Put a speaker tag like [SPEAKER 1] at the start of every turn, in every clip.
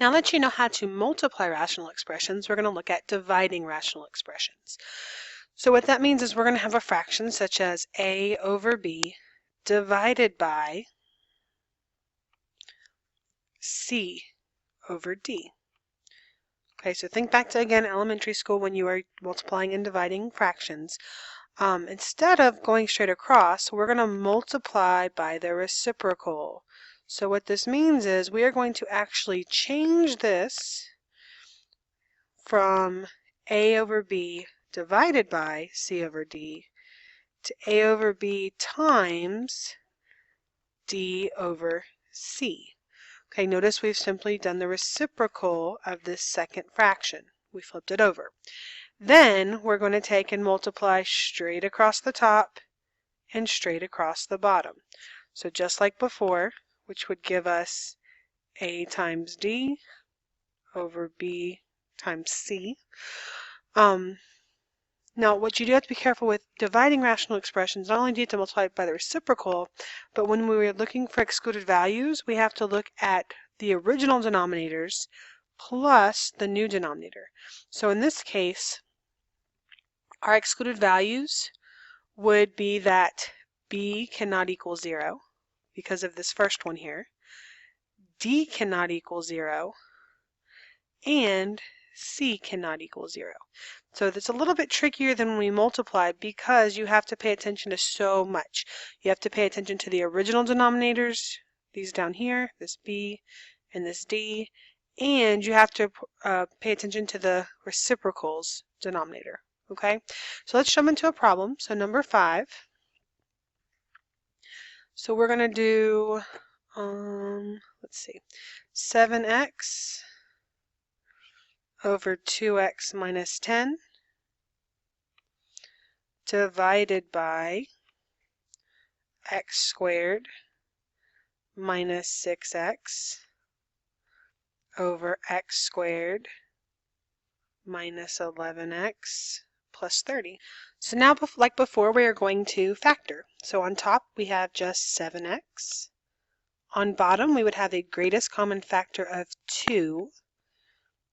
[SPEAKER 1] Now that you know how to multiply rational expressions, we're going to look at dividing rational expressions. So what that means is we're going to have a fraction such as a over b divided by c over d. Okay, so think back to, again, elementary school when you are multiplying and dividing fractions. Instead of going straight across, we're going to multiply by the reciprocal. So what this means is we are going to actually change this from a over b divided by c over d to a over b times d over c. Okay, notice we've simply done the reciprocal of this second fraction. We flipped it over. Then we're going to take and multiply straight across the top and straight across the bottom. So just like before, which would give us a times d over b times c. Now, what you do have to be careful with dividing rational expressions, not only do you have to multiply it by the reciprocal, but when we are looking for excluded values, we have to look at the original denominators plus the new denominator. So in this case, our excluded values would be that b cannot equal 0 because of this first one here, d cannot equal 0, and c cannot equal 0. So that's a little bit trickier than when we multiply because you have to pay attention to so much. You have to pay attention to the original denominators, these down here, this b and this d, and you have to pay attention to the reciprocals denominator. Okay, so let's jump into a problem. So number 5. So we're going to do, let's see, 7x over 2x minus 10 divided by x squared minus 6x over x squared minus 11x plus 30. So now, like before, we are going to factor. So on top we have just 7x. On bottom we would have a greatest common factor of 2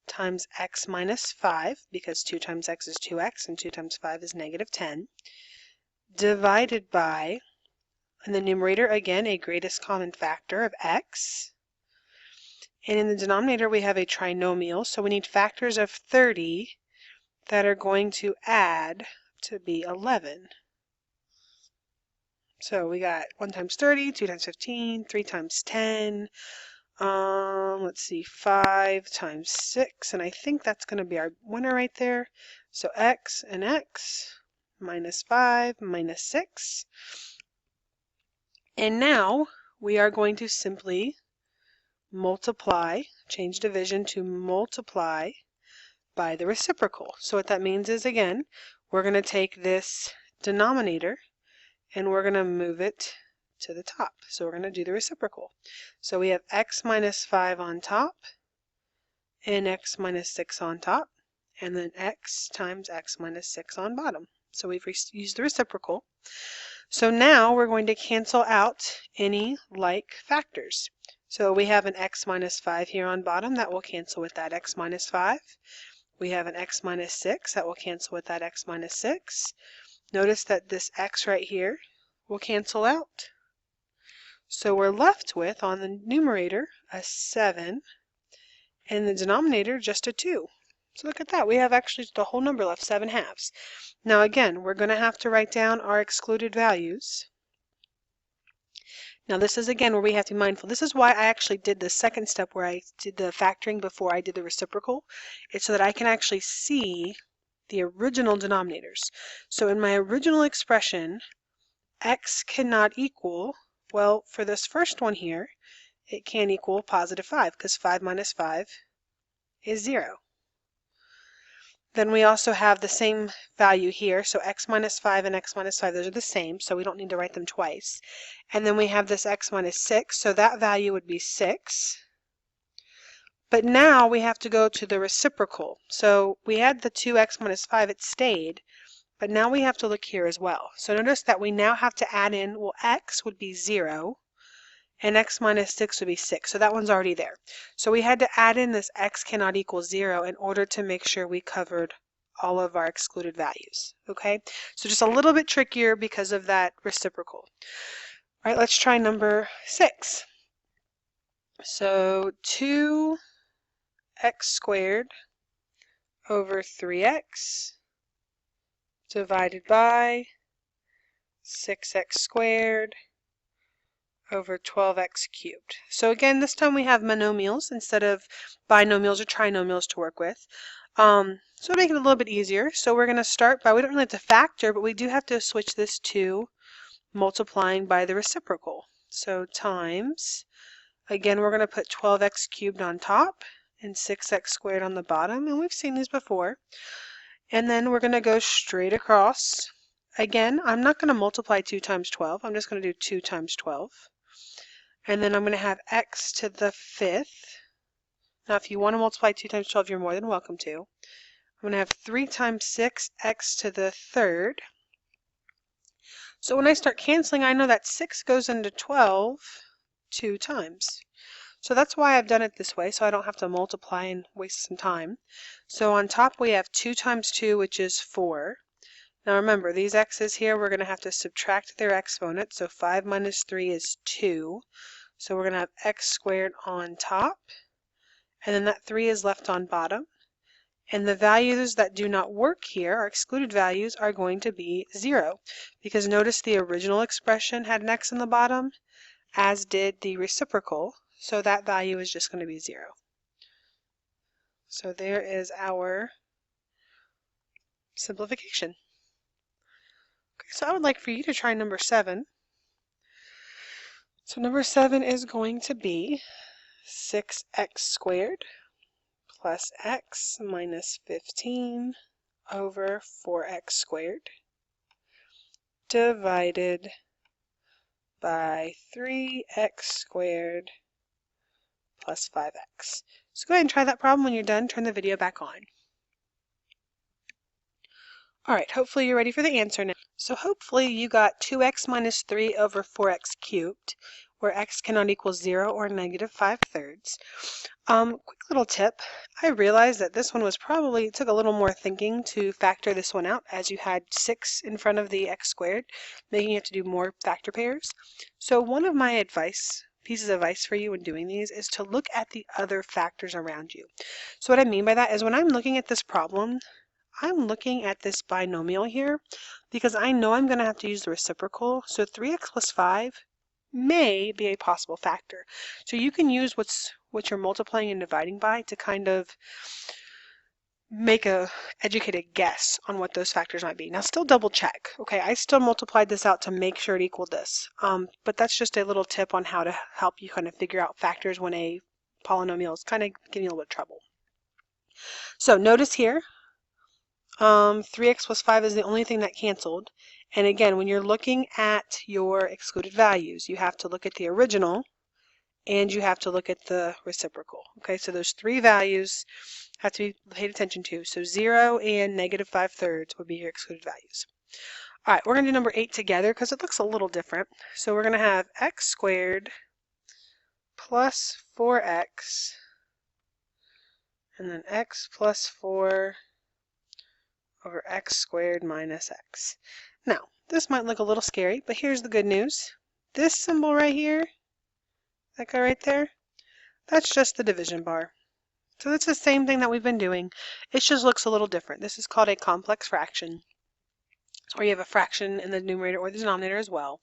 [SPEAKER 1] times x minus 5, because 2 times x is 2x and 2 times 5 is negative 10, divided by, in the numerator again, a greatest common factor of x. And in the denominator we have a trinomial, so we need factors of 30 that are going to add to be 11. So we got 1 times 30, 2 times 15, 3 times 10, let's see, 5 times 6, and I think that's going to be our winner right there. So x and x minus 5 minus 6. And now we are going to simply multiply, change division to multiply by the reciprocal. So what that means is, again, we're going to take this denominator and we're going to move it to the top. So we're going to do the reciprocal. So we have x minus 5 on top and x minus 6 on top, and then x times x minus 6 on bottom. So we've used the reciprocal. So now we're going to cancel out any like factors. So we have an x minus 5 here on bottom, that will cancel with that x minus 5. We have an x minus 6, that will cancel with that x minus 6. Notice that this x right here will cancel out. So we're left with, on the numerator, a 7, and the denominator just a 2. So look at that, we have actually the whole number left, 7 halves. Now again, we're going to have to write down our excluded values. Now this is again where we have to be mindful. This is why I actually did the second step where I did the factoring before I did the reciprocal. It's so that I can actually see the original denominators. So in my original expression, x cannot equal, well, for this first one here, it can't equal positive 5 because 5 minus 5 is 0. Then we also have the same value here, so x minus 5 and x minus 5, those are the same, so we don't need to write them twice. And then we have this x minus 6, so that value would be 6. But now we have to go to the reciprocal. So we had the 2x minus 5, it stayed, but now we have to look here as well. So notice that we now have to add in, well, x would be 0, and x minus 6 would be 6. So that one's already there. So we had to add in this x cannot equal 0 in order to make sure we covered all of our excluded values. Okay, so just a little bit trickier because of that reciprocal. All right, let's try number 6. So 2x squared over 3x divided by 6x squared over 12x cubed. So again, this time we have monomials instead of binomials or trinomials to work with. So make it a little bit easier. So we're going to start by, we don't really have to factor, but we do have to switch this to multiplying by the reciprocal. So times, again, we're going to put 12x cubed on top and 6x squared on the bottom, and we've seen these before. And then we're going to go straight across. Again, I'm not going to multiply 2 times 12. I'm just going to do 2 times 12. And then I'm going to have x to the 5th. Now, if you want to multiply 2 times 12, you're more than welcome to. I'm going to have 3 times 6, x to the 3rd. So when I start canceling, I know that 6 goes into 12 2 times. So that's why I've done it this way, so I don't have to multiply and waste some time. So on top we have 2 times 2, which is 4. Now remember, these x's here, we're going to have to subtract their exponent. So 5 minus 3 is 2. So we're going to have x squared on top. And then that 3 is left on bottom. And the values that do not work here, our excluded values, are going to be 0. Because notice the original expression had an x in the bottom, as did the reciprocal. So that value is just going to be 0. So there is our simplification. Okay, so I would like for you to try number 7. So number 7 is going to be 6x squared plus x minus 15 over 4x squared divided by 3x squared plus 5x. So go ahead and try that problem. When you're done, turn the video back on. Alright, hopefully you're ready for the answer now. So hopefully you got 2x minus 3 over 4x cubed, where x cannot equal 0 or negative 5/3. Quick little tip. I realized that this one was probably, it took a little more thinking to factor this one out, as you had 6 in front of the x squared, making you have to do more factor pairs. So one of my pieces of advice for you when doing these is to look at the other factors around you. So what I mean by that is when I'm looking at this problem, I'm looking at this binomial here because I know I'm going to have to use the reciprocal. So 3x plus 5 may be a possible factor. So you can use what you're multiplying and dividing by to kind of make a educated guess on what those factors might be. Now still double check. Okay, I still multiplied this out to make sure it equaled this. But that's just a little tip on how to help you kind of figure out factors when a polynomial is kind of giving you a little bit of trouble. So notice here, 3x plus 5 is the only thing that canceled. And again, when you're looking at your excluded values, you have to look at the original and you have to look at the reciprocal. Okay, so those 3 values have to be paid attention to. So 0 and negative 5/3 would be your excluded values. All right, we're going to do number 8 together because it looks a little different. So we're going to have x squared plus 4x and then x plus 4 over x squared minus x. Now, this might look a little scary, but here's the good news. This symbol right here, that guy right there, that's just the division bar. So it's the same thing that we've been doing. It just looks a little different. This is called a complex fraction, or you have a fraction in the numerator or the denominator as well.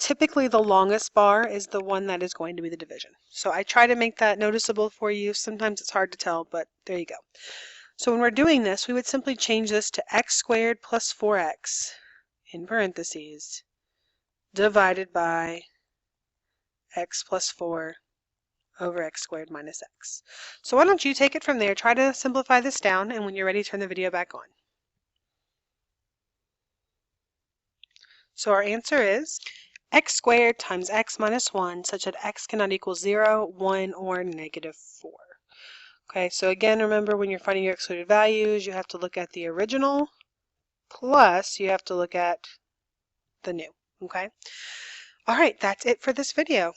[SPEAKER 1] Typically, the longest bar is the one that is going to be the division. So I try to make that noticeable for you. Sometimes it's hard to tell, but there you go. So when we're doing this, we would simply change this to x squared plus 4x in parentheses divided by x plus 4 over x squared minus x. So why don't you take it from there, try to simplify this down, and when you're ready, turn the video back on. So our answer is x squared times x minus 1 such that x cannot equal 0, 1, or negative 4. Okay, so again, remember when you're finding your excluded values, you have to look at the original, plus you have to look at the new, okay? All right, that's it for this video.